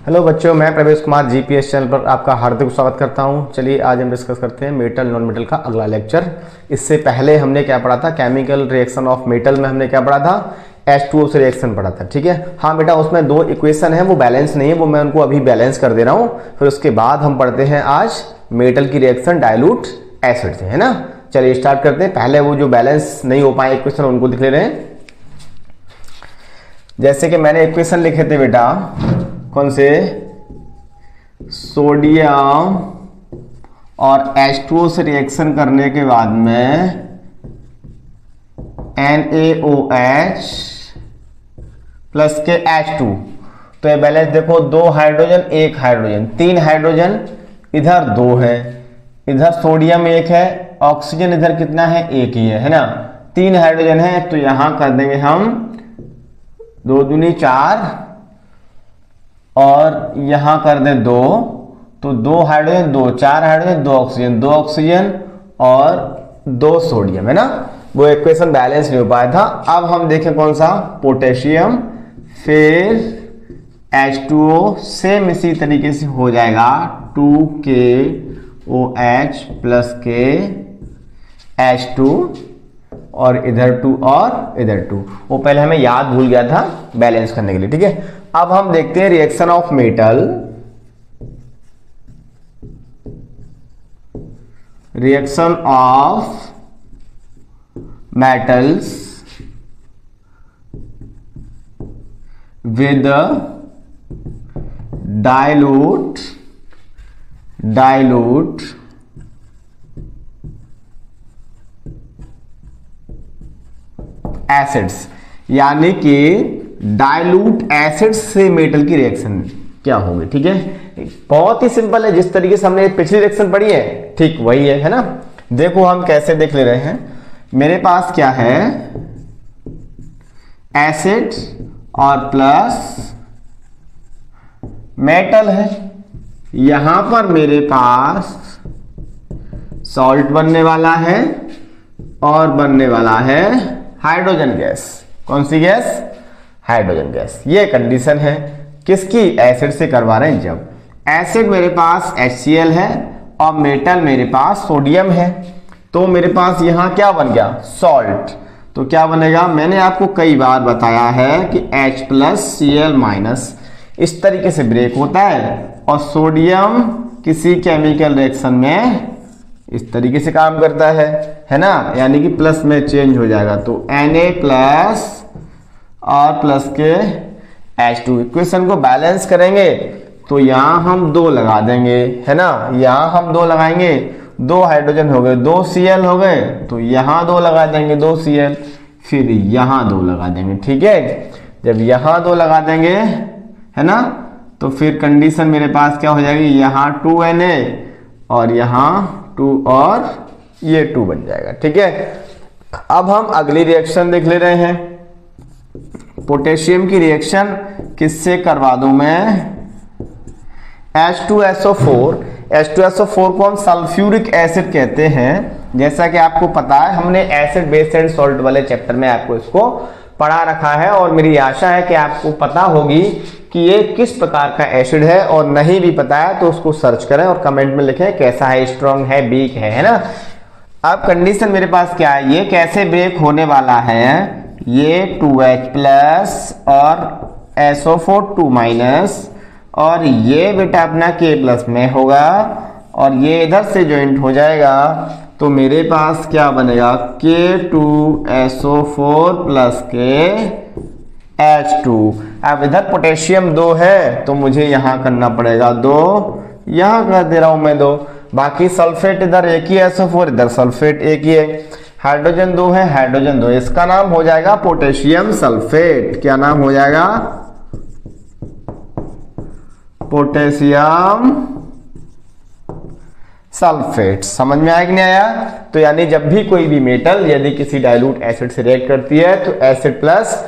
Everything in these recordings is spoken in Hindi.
हेलो बच्चों, मैं प्रवेश कुमार जीपीएस चैनल पर आपका हार्दिक स्वागत करता हूं। चलिए आज हम डिस्कस करते हैं मेटल नॉन मेटल का अगला लेक्चर। इससे पहले हमने क्या पढ़ा था? केमिकल रिएक्शन ऑफ मेटल में हमने क्या पढ़ा था? H2O से रिएक्शन पढ़ा था। ठीक है, हाँ बेटा, उसमें दो इक्वेशन है, वो बैलेंस नहीं है, वो मैं उनको अभी बैलेंस कर दे रहा हूँ। फिर उसके बाद हम पढ़ते हैं आज मेटल की रिएक्शन डायलूट एसिड से, है ना। चलिए स्टार्ट करते हैं। पहले वो जो बैलेंस नहीं हो पाए इक्वेशन उनको दिख ले रहे हैं। जैसे कि मैंने इक्वेशन लिखे थे बेटा, कौन से? सोडियम और H2O से रिएक्शन करने के बाद में NaOH प्लस के H2, तो ये बैलेंस देखो, दो हाइड्रोजन एक हाइड्रोजन, तीन हाइड्रोजन, इधर दो है, इधर सोडियम एक है, ऑक्सीजन इधर कितना है? एक ही है ना। तीन हाइड्रोजन है, तो यहां कर देंगे हम दो दूनी चार और यहां कर दें दो, तो दो हाइड्रोजन, दो, चार हाइड्रोजन, दो ऑक्सीजन और दो सोडियम, है ना। वो इक्वेशन बैलेंस नहीं हो पाया था। अब हम देखें कौन सा? पोटेशियम, फिर H2O, सेम इसी तरीके से हो जाएगा 2KOH प्लस के H2 और इधर 2 और इधर 2। वो पहले हमें याद भूल गया था बैलेंस करने के लिए। ठीक है, अब हम देखते हैं reaction of metal, reaction of metals with dilute acids, यानी कि डाइल्यूट एसिड से मेटल की रिएक्शन क्या होगी। ठीक है, बहुत ही सिंपल है। जिस तरीके से हमने पिछली रिएक्शन पढ़ी है ठीक वही है ना। देखो हम कैसे देख ले रहे हैं। मेरे पास क्या है? एसिड और प्लस मेटल है। यहां पर मेरे पास सॉल्ट बनने वाला है और बनने वाला है हाइड्रोजन गैस। कौन सी गैस? Hydrogen gas. ये कंडीशन है किसकी? एसिड से करवा रहे हैं। जब एसिड मेरे पास HCl है और मेटल मेरे पास सोडियम है, तो मेरे पास यहां क्या बन गया? सॉल्ट। तो क्या बनेगा? मैंने आपको कई बार बताया है कि H+Cl- इस तरीके से ब्रेक होता है और सोडियम किसी केमिकल रिएक्शन में इस तरीके से काम करता है ना, यानी कि प्लस में चेंज हो जाएगा। तो Na+ और प्लस के H2। इक्वेशन को बैलेंस करेंगे तो यहां हम दो लगा देंगे, है ना। यहां हम दो लगाएंगे, दो हाइड्रोजन हो गए, दो Cl हो गए, तो यहां दो लगा देंगे, दो Cl, फिर यहां दो लगा देंगे। ठीक है, जब यहां दो लगा देंगे, है ना, तो फिर कंडीशन मेरे पास क्या हो जाएगी? यहां 2Na और यहां 2 और ये 2 बन जाएगा। ठीक है, अब हम अगली रिएक्शन देख ले रहे हैं। पोटेशियम की रिएक्शन किससे करवा दूं मैं? H2SO4। H2SO4 को हम सल्फ्यूरिक एसिड कहते हैं। जैसा कि आपको पता है, हमने एसिड बेस एंड सॉल्ट वाले चैप्टर में आपको इसको पढ़ा रखा है, और मेरी आशा है कि आपको पता होगी कि ये किस प्रकार का एसिड है। और नहीं भी पता है तो उसको सर्च करें और कमेंट में लिखें कैसा है, स्ट्रॉन्ग है, वीक है ना। अब कंडीशन मेरे पास क्या है? ये कैसे ब्रेक होने वाला है? ये 2H+ और SO4 2- और ये बेटा अपना K+ में होगा और ये इधर से ज्वाइंट हो जाएगा, तो मेरे पास क्या बनेगा? K2SO4 प्लस के H2। अब इधर पोटेशियम 2 है तो मुझे यहां करना पड़ेगा 2, यहां कर दे रहा हूं मैं 2। बाकी सल्फेट इधर एक ही, SO4 इधर सल्फेट एक ही है। हाइड्रोजन 2 है, हाइड्रोजन 2, इसका नाम हो जाएगा पोटेशियम सल्फेट। क्या नाम हो जाएगा? Potassium sulphate. समझ में आया कि नहीं आया? तो यानी जब भी कोई भी मेटल यदि किसी डाइल्यूट एसिड से रिएक्ट करती है तो acid plus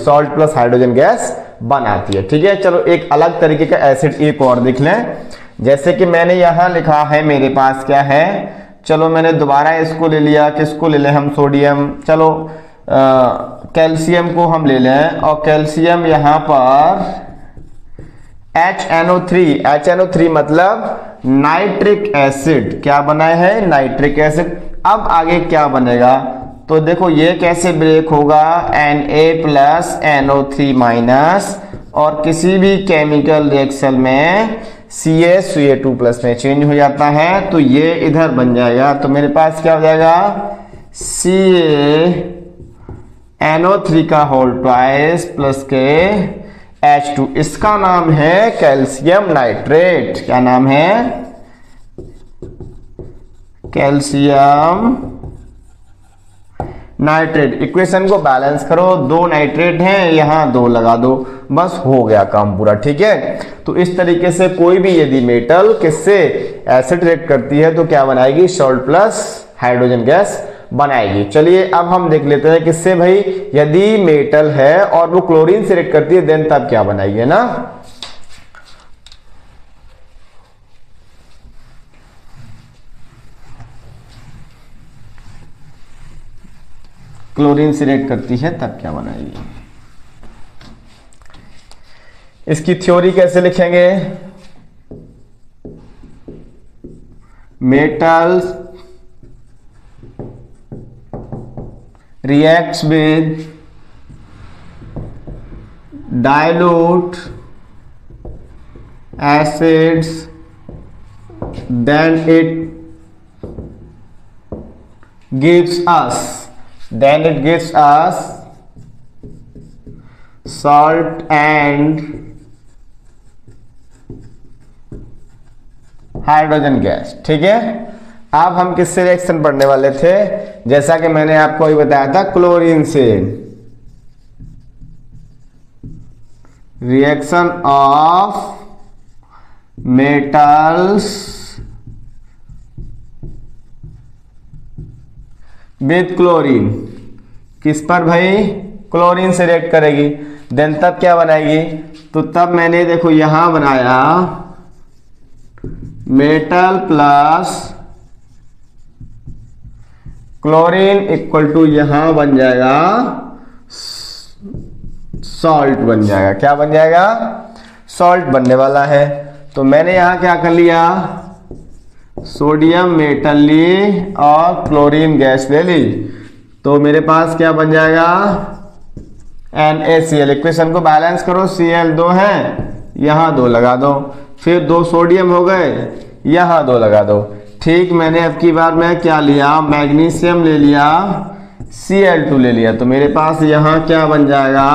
salt plus hydrogen gas बनाती है। ठीक है, चलो एक अलग तरीके का एसिड एक और देख लें। जैसे कि मैंने यहां लिखा है, मेरे पास क्या है? चलो मैंने दोबारा इसको ले लिया। किसको ले लें हम? सोडियम। चलो कैल्शियम को हम ले लें और कैल्शियम यहाँ पर HNO3 मतलब नाइट्रिक एसिड। क्या बना है? Nitric acid. अब आगे क्या बनेगा? तो देखो ये कैसे ब्रेक होगा? Na+NO3- और किसी भी केमिकल रिएक्शन में CaCO2+ में चेंज हो जाता है, तो ये इधर बन जाएगा। तो मेरे पास क्या हो जाएगा? CaNO3 का होल ट्वाइस प्लस के H2। इसका नाम है कैल्शियम नाइट्रेट। क्या नाम है? Calcium nitrate. इक्वेशन को बैलेंस करो, 2 नाइट्रेट हैं, यहां 2 लगा दो, बस हो गया काम पूरा। ठीक है, तो इस तरीके से कोई भी यदि मेटल किससे एसिड रिएक्ट करती है तो क्या बनाएगी? सॉल्ट प्लस हाइड्रोजन गैस बनाएगी। चलिए अब हम देख लेते हैं किससे भाई। यदि मेटल है और वो क्लोरीन से रिएक्ट करती है देन तब क्या बनाएगी, है ना। क्लोरीन से रिएक्ट करती है तब क्या बनाएगी? इसकी थ्योरी कैसे लिखेंगे? Metals reacts with dilute acids, then it gives us salt and hydrogen gas. ठीक है, अब हम किससे रिएक्शन पढ़ने वाले थे? जैसा कि मैंने आपको अभी बताया था, क्लोरीन से। Reaction of metals with chlorine. किस पर भाई? क्लोरीन से रिएक्ट करेगी। देन तब क्या बनाएगी? तो तब मैंने देखो यहां बनाया metal plus chlorine equal to यहां बन जाएगा सॉल्ट बन जाएगा। क्या बन जाएगा? सॉल्ट बनने वाला है। तो मैंने यहां क्या कर लिया? सोडियम मेटल ली और क्लोरीन गैस ले ली। तो मेरे पास क्या बन जाएगा? NaCl। इक्वेशन को बैलेंस करो, Cl 2 है, यहां 2 लगा दो, फिर 2 सोडियम हो गए, यहां 2 लगा दो। ठीक, मैंने अब की बार में क्या लिया? मैग्नीशियम ले लिया, Cl2 ले लिया। तो मेरे पास यहां क्या बन जाएगा?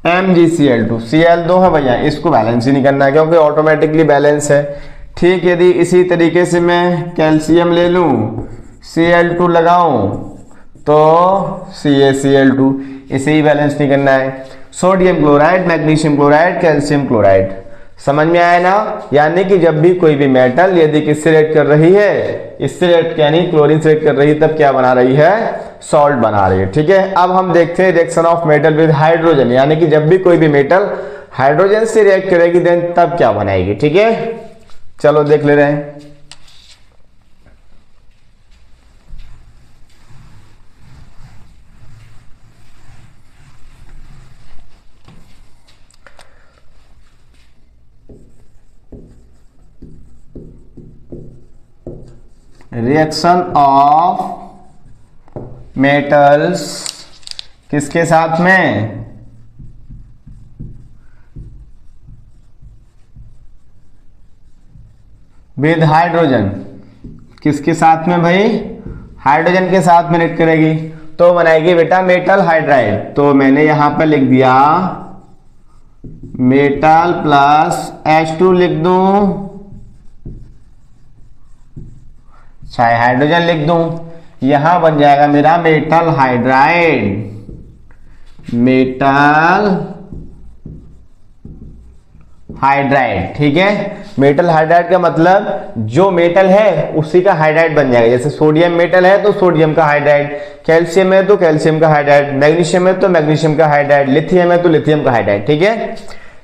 MgCl2। Cl 2 है भैया, इसको बैलेंस ही नहीं करना है क्योंकि ऑटोमेटिकली बैलेंस है। ठीक, यदि इसी तरीके से मैं कैल्शियम ले लूं, Cl2 लगाऊं तो CaCl2, इसे ही बैलेंस नहीं करना है। Sodium chloride, magnesium chloride, calcium chloride. समझ में आया ना? यानी कि जब भी कोई भी मेटल यदि किससे रिएक्ट कर रही है, इससे रिएक्ट यानी क्लोरीन से रिएक्ट कर रही है, तब क्या बना रही है? सॉल्ट बना रही है। ठीक है, अब हम देखते हैं reaction of metal with hydrogen. यानी कि जब भी कोई भी मेटल हाइड्रोजन से रिएक्ट करेगी देन तब क्या बनाएगी। ठीक है, चलो देख ले रहे हैं। रिएक्शन ऑफ मेटल्स किसके साथ में? With hydrogen. किसके साथ में भाई? हाइड्रोजन के साथ में रिएक्ट करेगी तो बनाएगी बेटा मेटल हाइड्राइड। तो मैंने यहां पर लिख दिया मेटल प्लस H2 लिख दूं, चाहे हाइड्रोजन लिख दूं, यहां बन जाएगा मेरा मेटल हाइड्राइड। Metal hydride. ठीक है, मेटल हाइड्राइड का मतलब जो मेटल है उसी का हाइड्राइड बन जाएगा। जैसे सोडियम मेटल है तो सोडियम का हाइड्राइड, कैल्शियम है तो कैल्शियम का हाइड्राइड, मैग्नीशियम है तो मैग्नीशियम का हाइड्राइड, लिथियम है तो लिथियम का हाइड्राइड। ठीक है,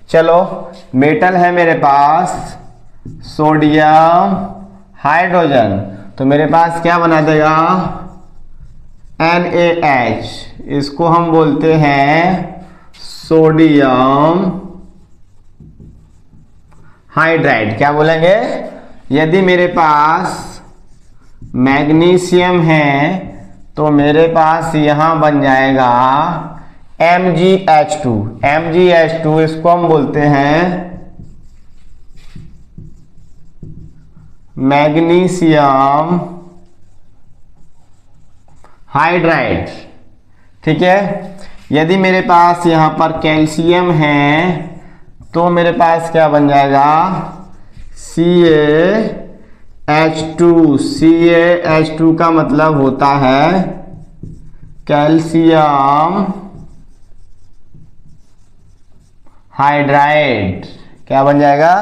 चलो मेटल है मेरे पास सोडियम हाइड्रोजन, तो मेरे पास क्या बना देगा? NaH। इसको हम बोलते हैं सोडियम हाइड्राइड। क्या बोलेंगे? यदि मेरे पास मैग्नीशियम है तो मेरे पास यहां बन जाएगा MgH2। MgH2 इसको हम बोलते हैं मैग्नीशियम हाइड्राइड। ठीक है। यदि मेरे पास यहां पर कैल्शियम है तो मेरे पास क्या बन जाएगा? CaH2। CaH2 का मतलब होता है कैल्शियम हाइड्राइड। क्या बन जाएगा?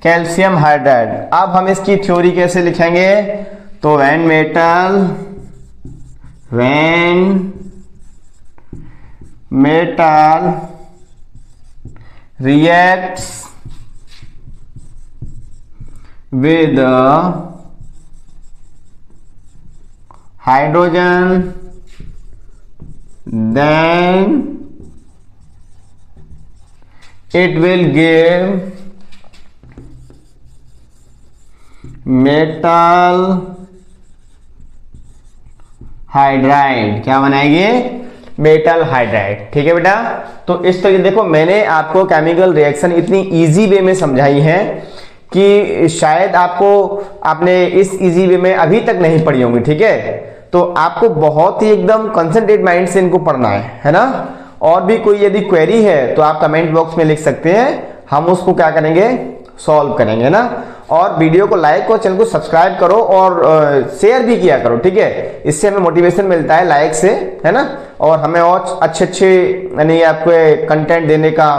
Calcium hydride. अब हम इसकी थ्योरी कैसे लिखेंगे? तो when metal reacts with hydrogen, then it will give metal hydride. क्या बनाएगी? Metal hydride. ठीक है बेटा। तो इस तरह देखो, मैंने आपको केमिकल रिएक्शन इतनी इजी वे में समझाई है कि शायद आपने इस इजी वे में अभी तक नहीं पढ़ी होंगी। ठीक है। तो आपको बहुत ही एकदम कंसंट्रेट माइंड से इनको पढ़ना है ना। और भी कोई यदि क्वेरी है तो आप कमेंट बॉक्स में लिख सकते हैं, हम उसको क्या करेंगे? सॉल्व करेंगे ना। और वीडियो को लाइक और चैनल को सब्सक्राइब करो और शेयर भी किया करो। ठीक है। इससे हमें मोटिवेशन मिलता है लाइक से, है ना। और हमें और अच्छे यानी आपको कंटेंट देने का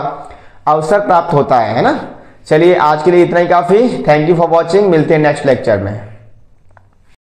अवसर प्राप्त होता है ना। चलिए आज के लिए इतना ही काफी। Thank you for watching. मिलते हैं नेक्स्ट लेक्चर में।